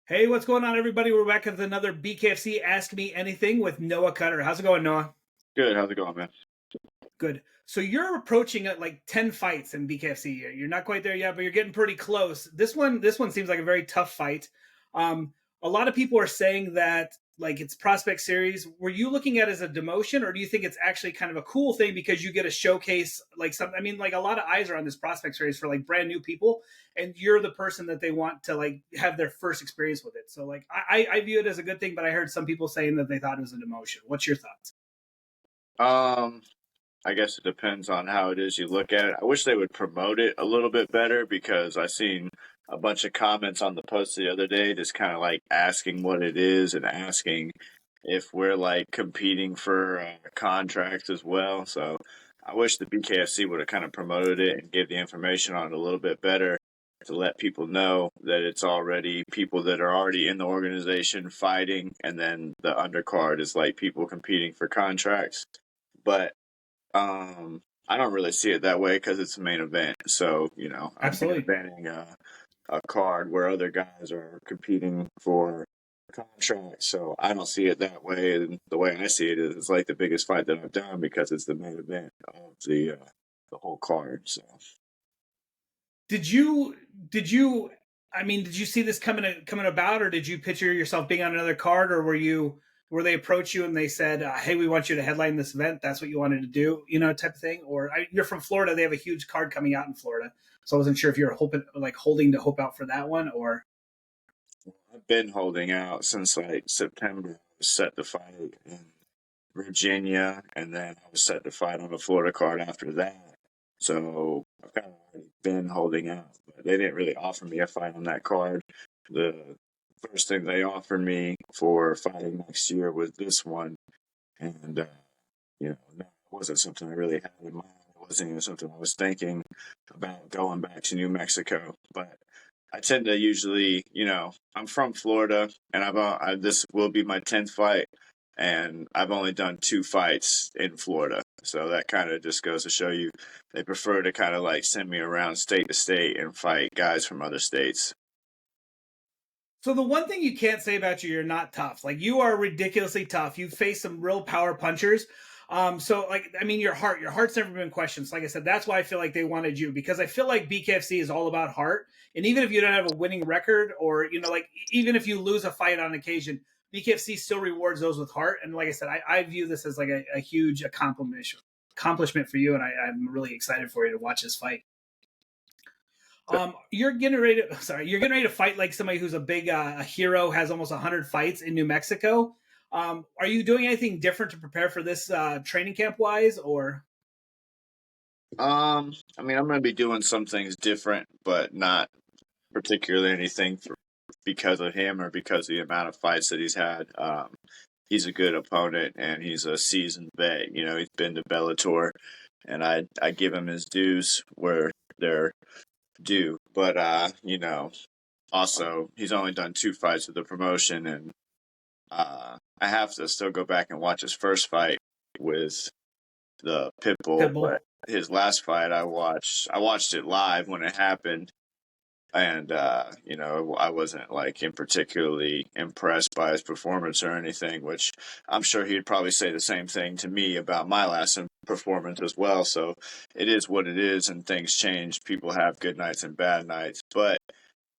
Hey, what's going on, everybody? We're back with another BKFC Ask Me Anything with Noah Cutter. How's it going, Noah? Good. How's it going, man? Good. So you're approaching at like 10 fights in BKFC. You're not quite there yet, but you're getting pretty close. This one seems like a very tough fight. A lot of people are saying that like it's prospect series. Were you looking at it as a demotion, or do you think it's actually kind of a cool thing because you get a showcase like something? I mean, like a lot of eyes are on this prospect series for like brand new people, and you're the person that they want to like have their first experience with it. So like I view it as a good thing, but I heard some people saying that they thought it was a demotion. What's your thoughts? Um, I guess it depends on how it is you look at it. I wish they would promote it a little bit better because I seen a bunch of comments on the post the other day, just kind of like asking what it is and asking if we're like competing for contracts as well. So I wish the BKFC would have kind of promoted it and gave the information on it a little bit better to let people know that it's already people that are already in the organization fighting, and then the undercard is like people competing for contracts. But I don't really see it that way because it's a main event. So I'm main Absolutely. eventing a card where other guys are competing for contracts. So I don't see it that way. And the way I see it is, it's like the biggest fight that I've done because it's the main event of the whole card. So Did you did you I mean, did you see this coming about, or did you picture yourself being on another card, or were they approach you and they said, "Hey, we want you to headline this event. That's what you wanted to do," type of thing? Or you're from Florida; they have a huge card coming out in Florida, so I wasn't sure if you're hoping, like, holding to hope out for that one, or I've been holding out since like September. I was set to fight in Virginia, and then I was set to fight on the Florida card after that. So I've kind of already been holding out, but they didn't really offer me a fight on that card. The first thing they offered me for fighting next year was this one, and no, it wasn't something I really had in mind. It wasn't even something I was thinking about going back to New Mexico, but I tend to usually, I'm from Florida, and this will be my 10th fight, and I've only done two fights in Florida. So that kind of just goes to show you they prefer to kind of like send me around state to state and fight guys from other states. so the one thing you can't say about you, you're not tough. Like, you are ridiculously tough. You've faced some real power punchers. So like, I mean, your heart's never been questioned. So like I said, that's why I feel like they wanted you, because I feel like BKFC is all about heart. And even if you don't have a winning record, or like even if you lose a fight on occasion, BKFC still rewards those with heart. And like I said, I view this as like a huge accomplishment for you, and I'm really excited for you to watch this fight. You're getting ready to fight like somebody who's a big a hero, has almost 100 fights in New Mexico. Are you doing anything different to prepare for this training camp wise, or? I mean, I'm going to be doing some things different, but not particularly anything because of him or because of the amount of fights that he's had. He's a good opponent and he's a seasoned vet. He's been to Bellator, and I give him his dues where they're due. But also he's only done two fights with the promotion, and I have to still go back and watch his first fight with the Pitbull. Pitbull? But his last fight, I watched it live when it happened, and I wasn't like in particularly impressed by his performance or anything, which I'm sure he'd probably say the same thing to me about my last performance as well. So it is what it is, and things change. People have good nights and bad nights, but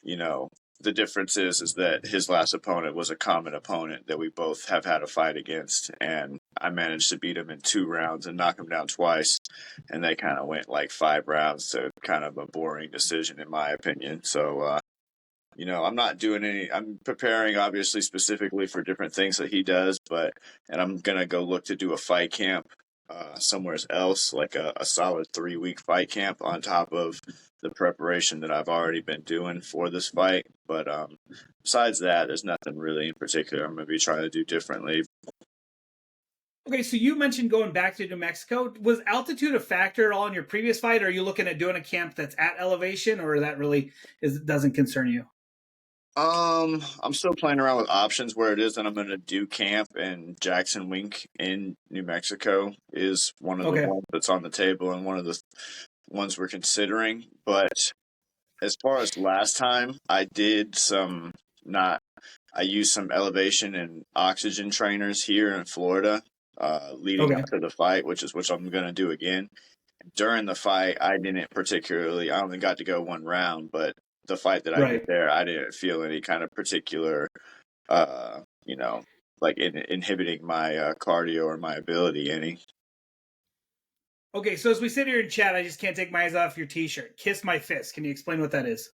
you know the difference is that his last opponent was a common opponent that we both have had a fight against, and I managed to beat him in 2 rounds and knock him down twice, and they kind of went like 5 rounds to kind of a boring decision in my opinion. So I'm not doing any. I'm preparing obviously specifically for different things that he does, and I'm gonna go look to do a fight camp somewhere else, like a solid 3 week fight camp on top of the preparation that I've already been doing for this fight. But besides that, there's nothing really in particular I'm gonna be trying to do differently. Okay, so you mentioned going back to New Mexico. Was altitude a factor at all in your previous fight? Or are you looking at doing a camp that's at elevation, or that really doesn't concern you? I'm still playing around with options where it is that I'm going to do camp, and Jackson Wink in New Mexico is one of the Okay. ones that's on the table and one of the ones we're considering. But as far as last time, I did some not. I use some elevation and oxygen trainers here in Florida, leading up Okay. to the fight, which I'm going to do again. During the fight, I didn't particularly. I only got to go one round, but the fight that I did Right. there, I didn't feel any kind of particular, uh, you know, like inhibiting my cardio or my ability any. Okay. So as we sit here in chat, I just can't take my eyes off your T-shirt. Kiss my fist. Can you explain what that is?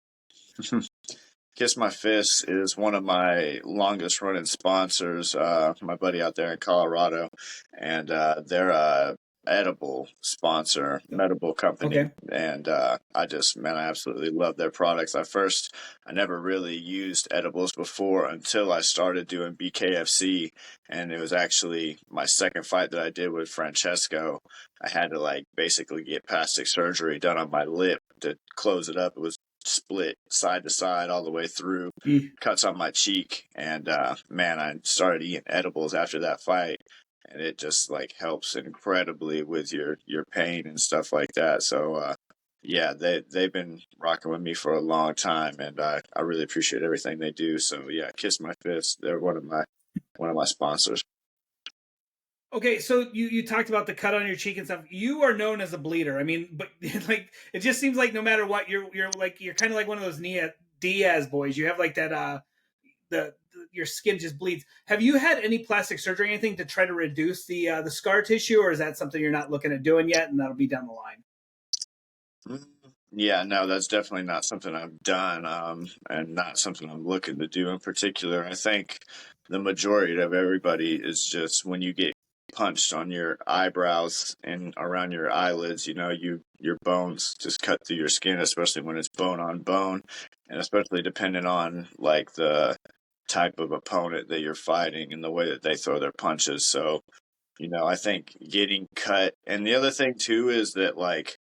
Kiss My Fist is one of my longest running sponsors, my buddy out there in Colorado, and they're a edible sponsor, medical company, Okay. and I absolutely love their products. I never really used edibles before until I started doing BKFC, and it was actually my second fight that I did with Francesco. I had to like basically get plastic surgery done on my lip to close it up. It was split side to side all the way through, Mm. cuts on my cheek, and man, I started eating edibles after that fight, and it just like helps incredibly with your pain and stuff like that. So yeah, they've been rocking with me for a long time, and I really appreciate everything they do. So yeah, Kiss My Fist, they're one of my sponsors. Okay, so you talked about the cut on your cheek and stuff. You are known as a bleeder. I mean, but like it just seems like no matter what, you're kind of like one of those Diaz boys. You have like that your skin just bleeds. Have you had any plastic surgery, or anything to try to reduce the scar tissue, or is that something you're not looking at doing yet, and that'll be down the line? Mm, yeah, no, that's definitely not something I've done, and not something I'm looking to do in particular. I think the majority of everybody is just when you get punched on your eyebrows and around your eyelids, your bones just cut through your skin, especially when it's bone on bone, and especially depending on like the type of opponent that you're fighting and the way that they throw their punches. So, I think getting cut, and the other thing too is that like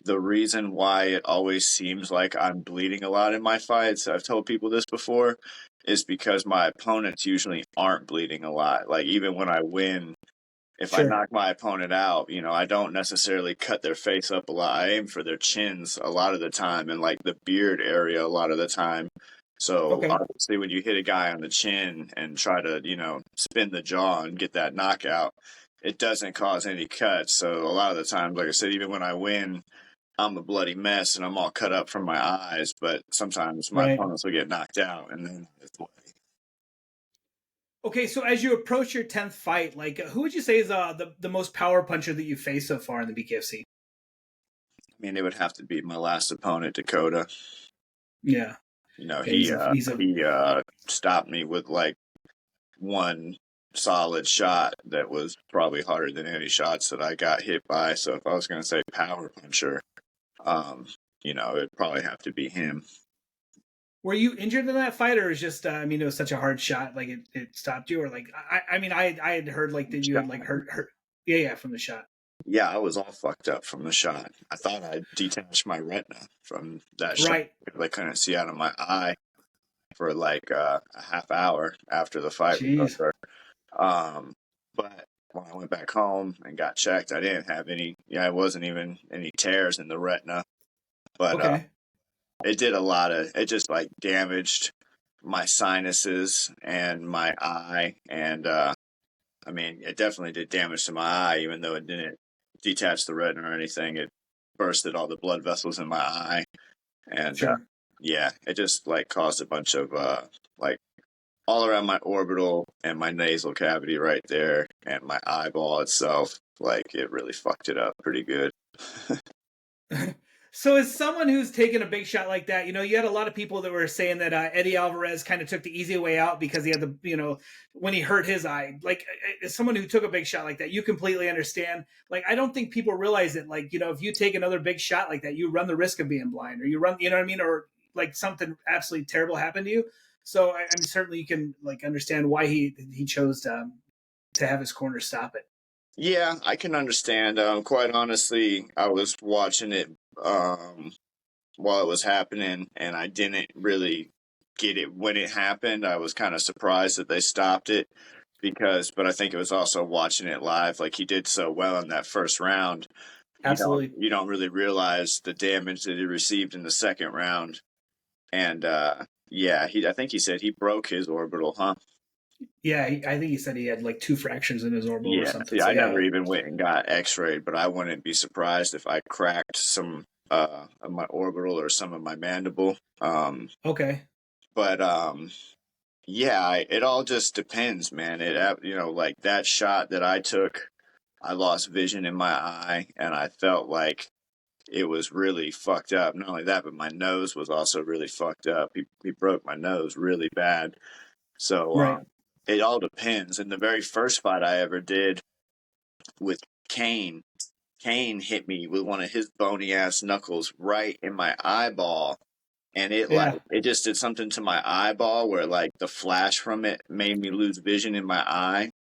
the reason why it always seems like I'm bleeding a lot in my fights, I've told people this before, is because my opponents usually aren't bleeding a lot. Like even when I win, if I Sure. knock my opponent out, I don't necessarily cut their face up a lot. I aim for their chins a lot of the time and like the beard area a lot of the time. So Okay. obviously when you hit a guy on the chin and try to, spin the jaw and get that knockout, it doesn't cause any cuts. So a lot of the times, like I said, even when I win, I'm a bloody mess and I'm all cut up from my eyes, but sometimes my Right. opponents will get knocked out and then it's Okay, so as you approach your 10th fight, like who would you say is the most power puncher that you faced so far in the BKFC? it would have to be my last opponent, Dakota. Yeah. Yeah, He he's a he stopped me with like one solid shot that was probably harder than any shots that I got hit by. So if I was going to say power puncher, um, it'd probably have to be him. Were you injured in that fight, or is just I mean, it was such a hard shot, like it stopped you, or like I mean, I had heard like that you had like hurt. Yeah, yeah, from the shot. Yeah, I was all fucked up from the shot. I thought I detached my retina from that shot Right. because I couldn't see out of my eye for like a half hour after the fight was Jeez. over. But when I went back home and got checked, I didn't have any. Yeah, it wasn't even any tears in the retina, but Okay. it did a lot of. It just like damaged my sinuses and my eye, and it definitely did damage to my eye, even though it didn't detach the retina or anything. It bursted all the blood vessels in my eye, and Sure. yeah, it just like caused a bunch of like all around my orbital and my nasal cavity right there, and my eyeball itself. Like it really fucked it up pretty good. So, as someone who's taken a big shot like that, you had a lot of people that were saying that Eddie Alvarez kind of took the easy way out because he had when he hurt his eye. Like, as someone who took a big shot like that, you completely understand. Like, I don't think people realize it. Like, if you take another big shot like that, you run the risk of being blind, or you run, you know what I mean, or like something absolutely terrible happened to you. So, I mean, certainly you can like understand why he chose to have his corner stop it. Yeah, I can understand. Quite honestly, I was watching it um, while it was happening, and I didn't really get it when it happened. I was kind of surprised that they stopped it but I think it was also watching it live. Like he did so well in that first round, Absolutely. you don't really realize the damage that he received in the second round, and Yeah, I think he said he broke his orbital, huh? Yeah, I think he said he had like two fractures in his orbital or Yeah. something. See, So I never yeah. even went and got X-rayed, but I wouldn't be surprised if I cracked some of my orbital or some of my mandible. Okay. But yeah, it all just depends, man. Like that shot that I took, I lost vision in my eye, and I felt like it was really fucked up. Not only that, but my nose was also really fucked up. He broke my nose really bad. So Right. it all depends. And the very first fight I ever did with Kane, Kane hit me with one of his bony ass knuckles right in my eyeball. And Yeah. it just did something to my eyeball where like the flash from it made me lose vision in my eye.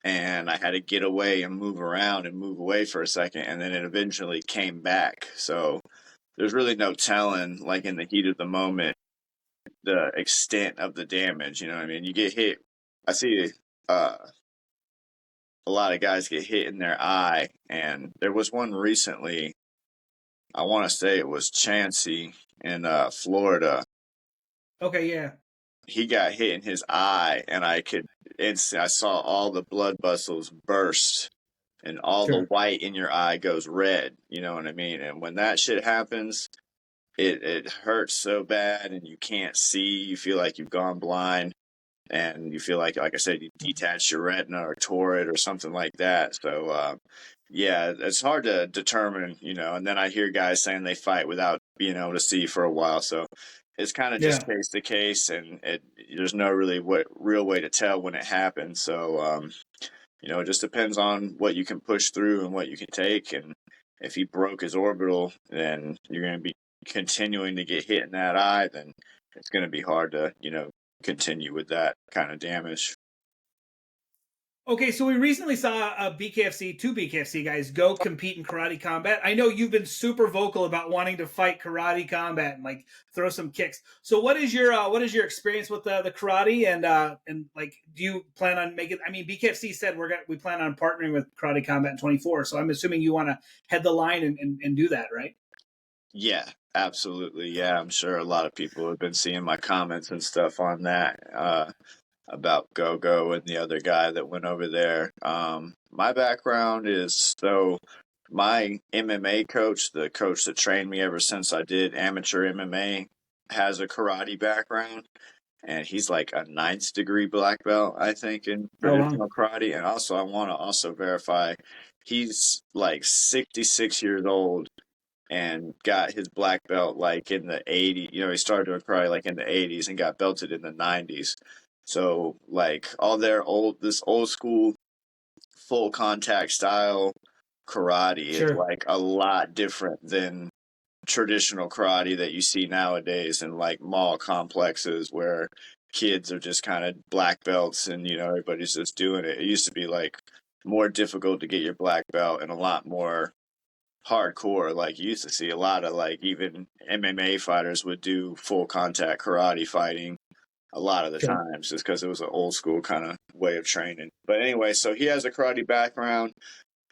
And I had to get away and move around and move away for a second. And then it eventually came back. So there's really no telling, like in the heat of the moment, the extent of the damage. You know what I mean? You get hit. I see uh, a lot of guys get hit in their eye, and there was one recently. I want to say it was Chansey in Florida. Okay. Yeah. He got hit in his eye, and I saw all the blood vessels burst, and all the Sure. white in your eye goes red. You know what I mean? And when that shit happens, it hurts so bad, and you can't see. You feel like you've gone blind, and you feel like I said, you detached your retina or tore it or something like that. So, yeah, it's hard to determine, you know. And then I hear guys saying they fight without being able to see for a while. So it's kind of just Yeah. case to case, and there's no really real way to tell when it happens. So, it just depends on what you can push through and what you can take. And if he broke his orbital, then you're going to be continuing to get hit in that eye. Then it's going to be hard to, continue with that kind of damage. Okay, so we recently saw two BKFC guys go compete in karate combat. I know you've been super vocal about wanting to fight karate combat and like throw some kicks. So what is your experience with the karate and like do you plan on making? I mean, BKFC said we plan on partnering with Karate Combat in 24. So I'm assuming you want to head the line and do that, right? Yeah, absolutely. Yeah, I'm sure a lot of people have been seeing my comments and stuff on that. About Go and the other guy that went over there. My background is my MMA coach, the coach that trained me ever since I did amateur MMA, has a karate background, and he's like a ninth degree black belt, I think, in Oh wow. traditional karate. And also, I want to also verify he's like 66 years old and got his black belt like in the 80s. He started doing karate like in the 80s and got belted in the 90s. So like this old school full contact style karate is Sure. like a lot different than traditional karate that you see nowadays in like mall complexes where kids are just kind of black belts and everybody's just doing it. It used to be like more difficult to get your black belt and a lot more hardcore. Like you used to see a lot of like even MMA fighters would do full contact karate fighting a lot of the Sure. times just because it was an old school kind of way of training. But anyway, so he has a karate background.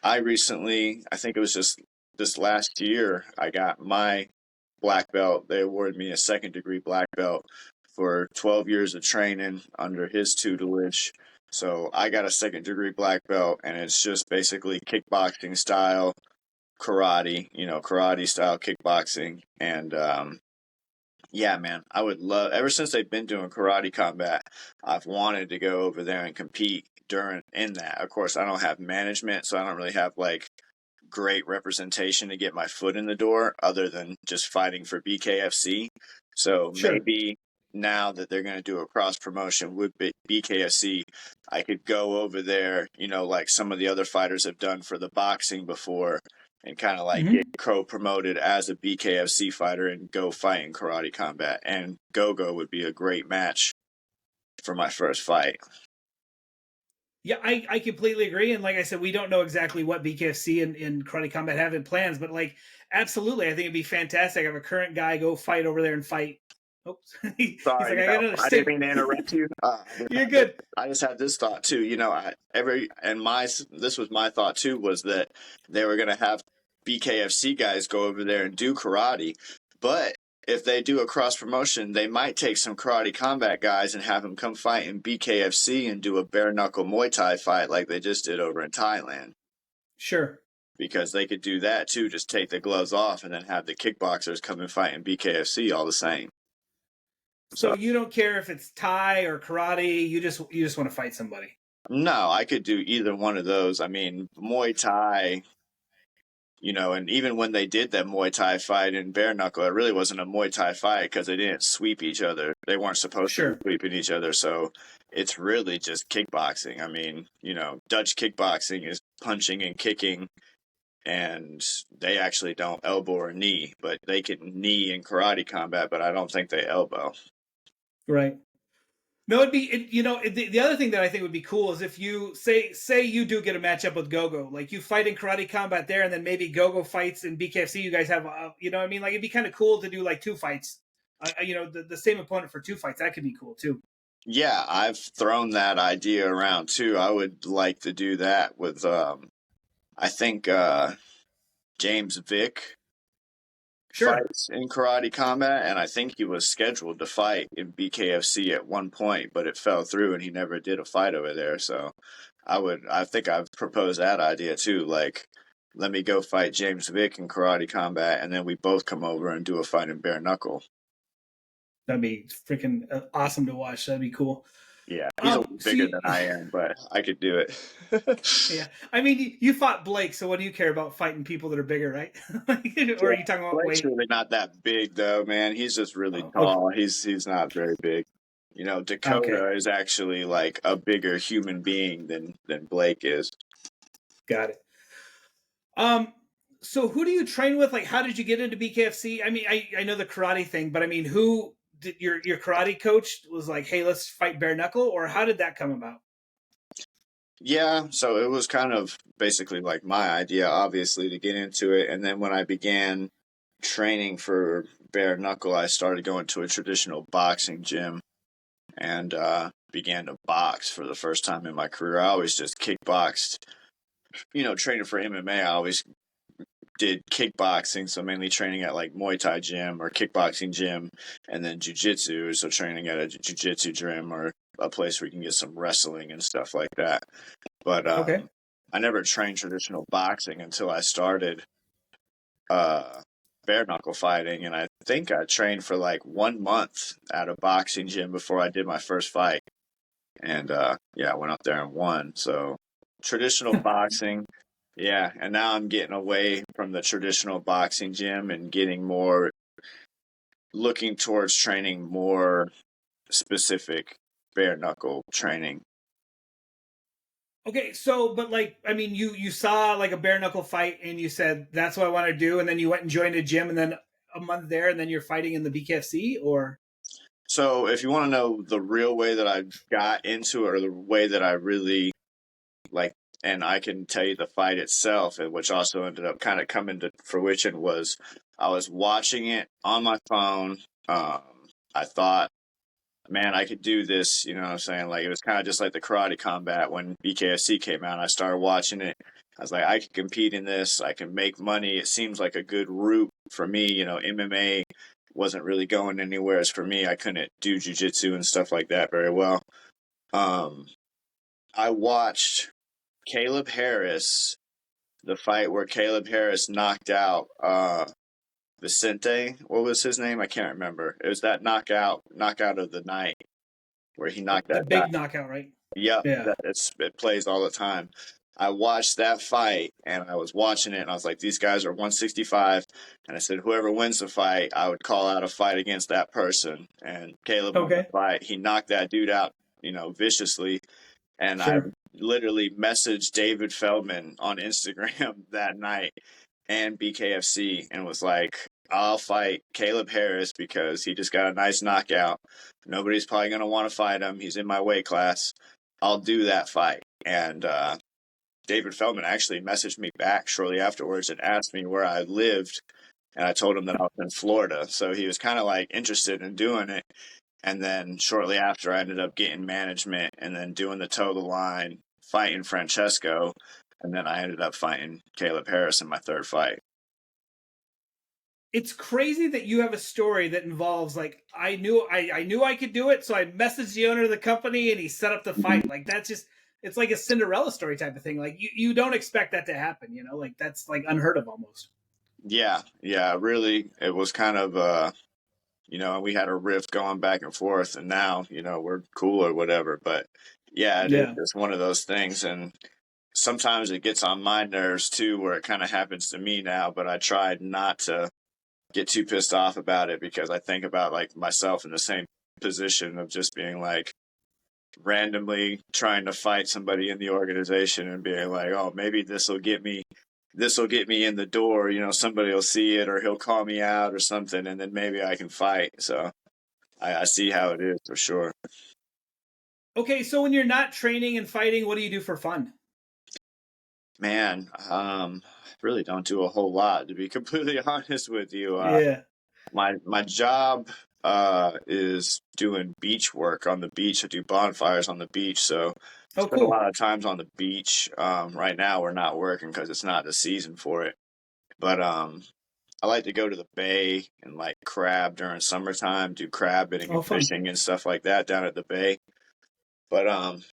I think it was just this last year, I got my black belt. They awarded me a second degree black belt for 12 years of training under his tutelage. So I got a second degree black belt, and it's just basically kickboxing style karate, karate style kickboxing. And yeah, man, I would love, ever since they've been doing karate combat, I've wanted to go over there and compete in that. Of course, I don't have management, so I don't really have like great representation to get my foot in the door other than just fighting for BKFC. So Sure. maybe now that they're going to do a cross promotion with BKFC, I could go over there, like some of the other fighters have done for the boxing before, and kind of like get Mm-hmm. co-promoted as a BKFC fighter and go fight in karate combat. And Go would be a great match for my first fight. Yeah, I completely agree. And like I said, we don't know exactly what BKFC and Karate Combat have in plans, but like, absolutely, I think it'd be fantastic. Have a current guy go fight over there and fight. Oops. He's like, Sorry, I got another I didn't stick. mean to interrupt you. You're good. I just had this thought too. This was my thought too, was that they were going to have BKFC guys go over there and do karate, but if they do a cross promotion, they might take some karate combat guys and have them come fight in BKFC and do a bare knuckle Muay Thai fight like they just did over in Thailand. Sure. Because they could do that too, just take the gloves off and then have the kickboxers come and fight in BKFC all the same. So you don't care if it's Thai or karate, you just want to fight somebody. No, I could do either one of those. I mean, Muay Thai, you know, and even when they did that Muay Thai fight in bare knuckle, it really wasn't a Muay Thai fight because they didn't sweep each other. They weren't supposed to be sweeping each other. So it's really just kickboxing. I mean, you know, Dutch kickboxing is punching and kicking, and they actually don't elbow or knee, but they can knee in karate combat, but I don't think they elbow. Right. No, the other thing that I think would be cool is if you say you do get a matchup with Gogo, like you fight in karate combat there, and then maybe Gogo fights in BKFC. You guys have, you know what I mean? Like it'd be kind of cool to do like two fights, you know, the same opponent for two fights. That could be cool too. Yeah, I've thrown that idea around too. I would like to do that with, I think, James Vick fights in karate combat, and I think he was scheduled to fight in BKFC at one point, but it fell through and he never did a fight over there. So I think I've proposed that idea too. Like, let me go fight James Vick in karate combat, and then we both come over and do a fight in bare knuckle. That'd be freaking awesome to watch. That'd be cool. Yeah, he's a little bigger than I am, but I could do it. Yeah, I mean, you fought Blake, so what do you care about fighting people that are bigger, right? Or are you talking about Blake's weight? really not that big, though, man. He's just really tall. Okay. He's not very big. You know, Dakota is actually like a bigger human being than Blake is. Got it. So who do you train with? Like, how did you get into BKFC? I mean, I know the karate thing, but I mean, who did your karate coach was like, hey, let's fight bare knuckle, or how did that come about? Yeah, so it was kind of basically like my idea, obviously, to get into it. And then when I began training for bare knuckle, I started going to a traditional boxing gym and began to box for the first time in my career. I always just kickboxed. You know, training for MMA, I always did kickboxing, so mainly training at like Muay Thai gym or kickboxing gym, and then jiu-jitsu, so training at a jiu-jitsu gym or a place where you can get some wrestling and stuff like that. But I never trained traditional boxing until I started bare knuckle fighting, and I think I trained for like 1 month at a boxing gym before I did my first fight. And yeah, I went up there and won. So traditional boxing, yeah. And now I'm getting away from the traditional boxing gym and getting more looking towards training more specific bare knuckle training. Okay, so but like I mean, you saw like a bare knuckle fight and you said that's what I want to do, and then you went and joined a gym, and then a month there, and then you're fighting in the BKFC, or so if you want to know the real way that I got into it, or the way that I really like, and I can tell you the fight itself, which also ended up kind of coming to fruition, was I was watching it on my phone. I thought, man, I could do this. You know what I'm saying? Like, it was kind of just like the karate combat when BKFC came out. I started watching it. I was like, I can compete in this. I can make money. It seems like a good route for me. You know, MMA wasn't really going anywhere. As for me, I couldn't do jiu-jitsu and stuff like that very well. I watched Caleb Harris, the fight where Caleb Harris knocked out Vicente. What was his name? I can't remember. It was that knockout of the night where he knocked that big guy. knockout, right? Yep, yeah. It plays all the time. I watched that fight, and I was watching it, and I was like, these guys are 165, and I said, whoever wins the fight, I would call out a fight against that person. And Caleb won the fight. He knocked that dude out, you know, viciously. And I literally messaged David Feldman on Instagram that night and BKFC and was like, I'll fight Caleb Harris because he just got a nice knockout. Nobody's probably going to want to fight him. He's in my weight class. I'll do that fight. And David Feldman actually messaged me back shortly afterwards and asked me where I lived. And I told him that I was in Florida. So he was kind of like interested in doing it. And then shortly after, I ended up getting management and then doing the toe the line, fighting Francesco. And then I ended up fighting Caleb Harris in my third fight. it's crazy that you have a story that involves like I knew I could do it, so I messaged the owner of the company and he set up the fight. Like that's just it's like a Cinderella story type of thing. Like you don't expect that to happen, you know? Like that's like unheard of almost. Yeah, yeah, really, it was kind of we had a rift going back and forth, and now we're cool or whatever. But yeah, it is Yeah. just one of those things, and sometimes it gets on my nerves too, where it kind of happens to me now. But I tried not to get too pissed off about it because I think about like myself in the same position of just being like randomly trying to fight somebody in the organization and being like, oh, maybe this will get me in the door. Somebody will see it or he'll call me out or something, and then maybe I can fight. So I see how it is for sure. Okay, so when you're not training and fighting, what do you do for fun? Man, I really don't do a whole lot to be completely honest with you. Yeah. My job is doing beach work on the beach. I do bonfires on the beach, so Oh, spend a cool. lot of times on the beach. Right now we're not working because it's not the season for it. But I like to go to the bay and like crab during summertime, do crabbing Oh, and fun. fishing and stuff like that down at the bay. But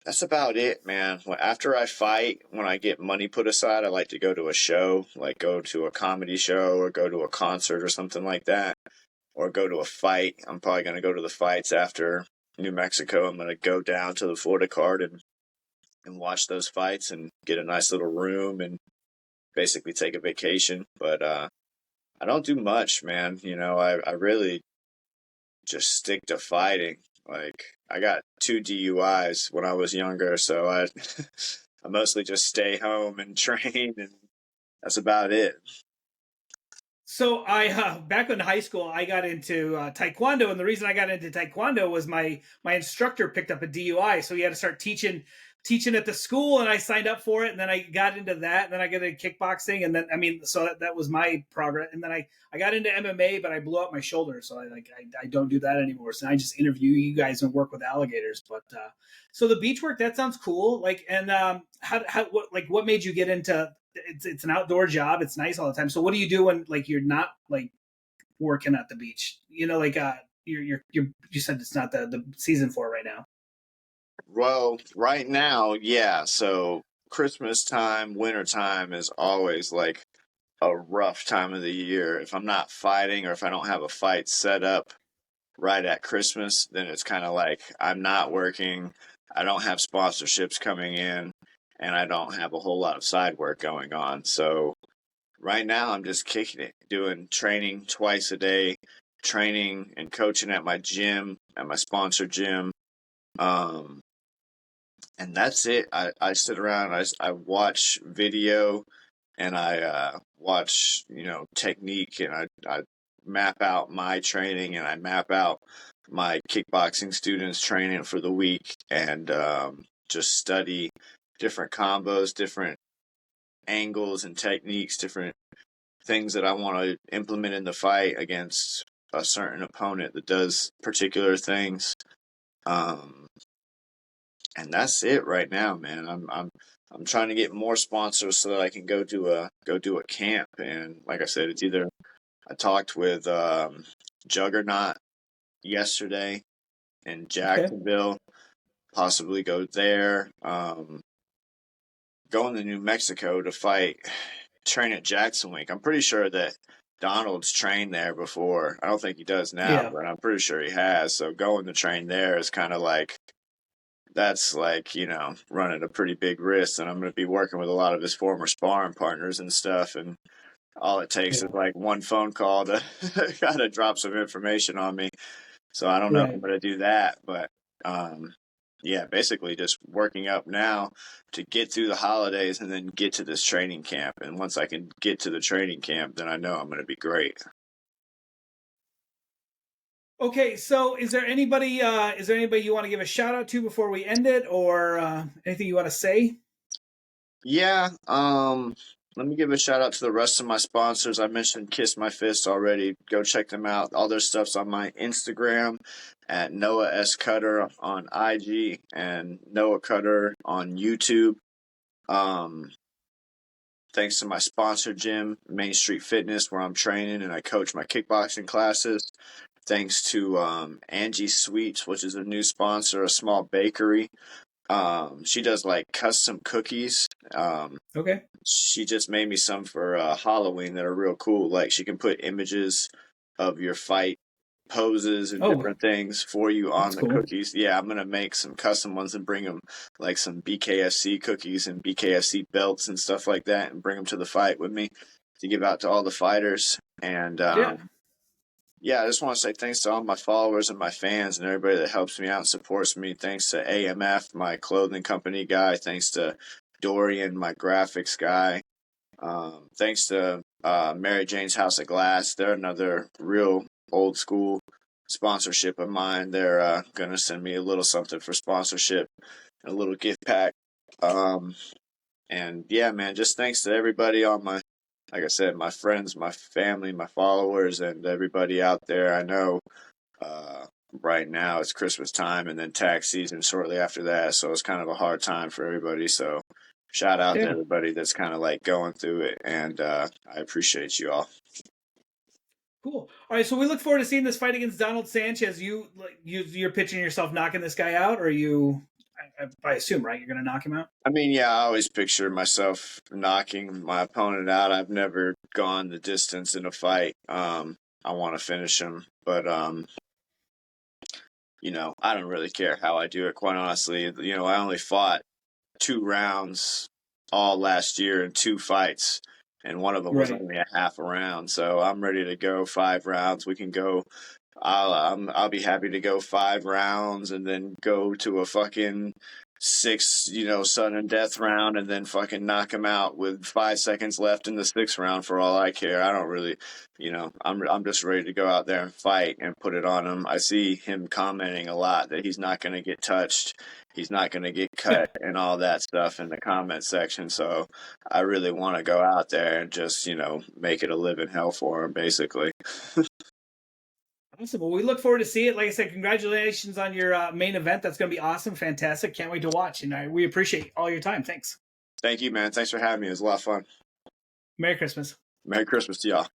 that's about it, man. After I fight, when I get money put aside, I like to go to a show, like go to a comedy show or go to a concert or something like that, or go to a fight. I'm probably going to go to the fights after New Mexico. I'm going to go down to the Florida Card and watch those fights and get a nice little room and basically take a vacation. But I don't do much, man. I really just stick to fighting. Like I got 2 DUIs when I was younger, so I I mostly just stay home and train, and that's about it. So I back in high school, I got into taekwondo, and the reason I got into taekwondo was my instructor picked up a DUI, so he had to start teaching at the school, and I signed up for it, and then I got into that, and then I got into kickboxing, and then I mean, so that was my progress, and then I got into MMA, but I blew up my shoulder, so I don't do that anymore. So I just interview you guys and work with alligators, but so the beach work that sounds cool, like, and how what made you get into it's an outdoor job. It's nice all the time. So what do you do when like you're not like working at the beach? You know, like you said it's not the season for it right now. Well, right now, yeah. So Christmas time, winter time is always like a rough time of the year. If I'm not fighting or if I don't have a fight set up right at Christmas, then it's kind of like I'm not working. I don't have sponsorships coming in, and I don't have a whole lot of side work going on. So right now, I'm just kicking it, doing training twice a day, training and coaching at my gym, at my sponsor gym. Um, and that's it. I sit around, I watch video, and I watch, technique, and I map out my training, and I map out my kickboxing students' training for the week, and just study different combos, different angles and techniques, different things that I want to implement in the fight against a certain opponent that does particular things. Um, and that's it right now, man. I'm trying to get more sponsors so that I can go do a camp. And like I said, it's either I talked with Juggernaut yesterday in Okay. Jacksonville, possibly go there. Going to New Mexico to fight, train at Jackson Week. I'm pretty sure that Donald's trained there before. I don't think he does now, Yeah. but I'm pretty sure he has. So going to train there is kind of like that's like running a pretty big risk, and I'm going to be working with a lot of his former sparring partners and stuff, and all it takes is Yeah. like one phone call to kind of drop some information on me. So I don't know if I'm Right. going to do that, but um, yeah, basically just working up now to get through the holidays and then get to this training camp. And once I can get to the training camp, then I know I'm going to be great. Okay. So is there anybody you want to give a shout out to before we end it, or anything you want to say? Yeah, let me give a shout out to the rest of my sponsors. I mentioned Kiss My Fist already. Go check them out. All their stuff's on my Instagram at Noah S. Cutter on IG and Noah Cutter on YouTube. Um, Thanks to my sponsor gym, Main Street Fitness, where I'm training and I coach my kickboxing classes. Thanks to Angie Sweets, which is a new sponsor, a small bakery. She does like custom cookies. Okay. She just made me some for Halloween that are real cool. Like she can put images of your fight poses and Oh, different things for you on that's the cool. cookies. Yeah, I'm gonna make some custom ones and bring them, like some BKFC cookies and BKFC belts and stuff like that, and bring them to the fight with me to give out to all the fighters. And Yeah. yeah, I just want to say thanks to all my followers and my fans and everybody that helps me out and supports me. Thanks to AMF, my clothing company guy. Thanks to Dorian, my graphics guy. Thanks to Mary Jane's House of Glass. They're another real old school sponsorship of mine. They're going to send me a little something for sponsorship, a little gift pack. Um, and yeah, man, just thanks to everybody on my, like I said, my friends, my family, my followers, and everybody out there. I know uh, right now it's Christmas time and then tax season shortly after that, so it's kind of a hard time for everybody. So shout out to Yeah. everybody that's kind of like going through it, and I appreciate you all. Cool. All right, so we look forward to seeing this fight against Donald Sanchez. You're pitching yourself knocking this guy out, or you? I assume, right? You're going to knock him out. I mean, yeah, I always picture myself knocking my opponent out. I've never gone the distance in a fight. I want to finish him, but I don't really care how I do it. Quite honestly, I only fought 2 rounds all last year in 2 fights, and one of them was Right. only a half a round. So I'm ready to go 5 rounds. We can go. I'll be happy to go 5 rounds and then go to a fucking six, sudden death round and then fucking knock him out with 5 seconds left in the sixth round for all I care. I don't really, I'm just ready to go out there and fight and put it on him. I see him commenting a lot that he's not going to get touched, he's not going to get cut, and all that stuff in the comment section. So I really want to go out there and just, make it a living hell for him, basically. Awesome. Well, we look forward to see it. Like I said, congratulations on your main event. That's going to be awesome, fantastic. Can't wait to watch. And we appreciate all your time. Thanks. Thank you, man. Thanks for having me. It was a lot of fun. Merry Christmas. Merry Christmas to y'all.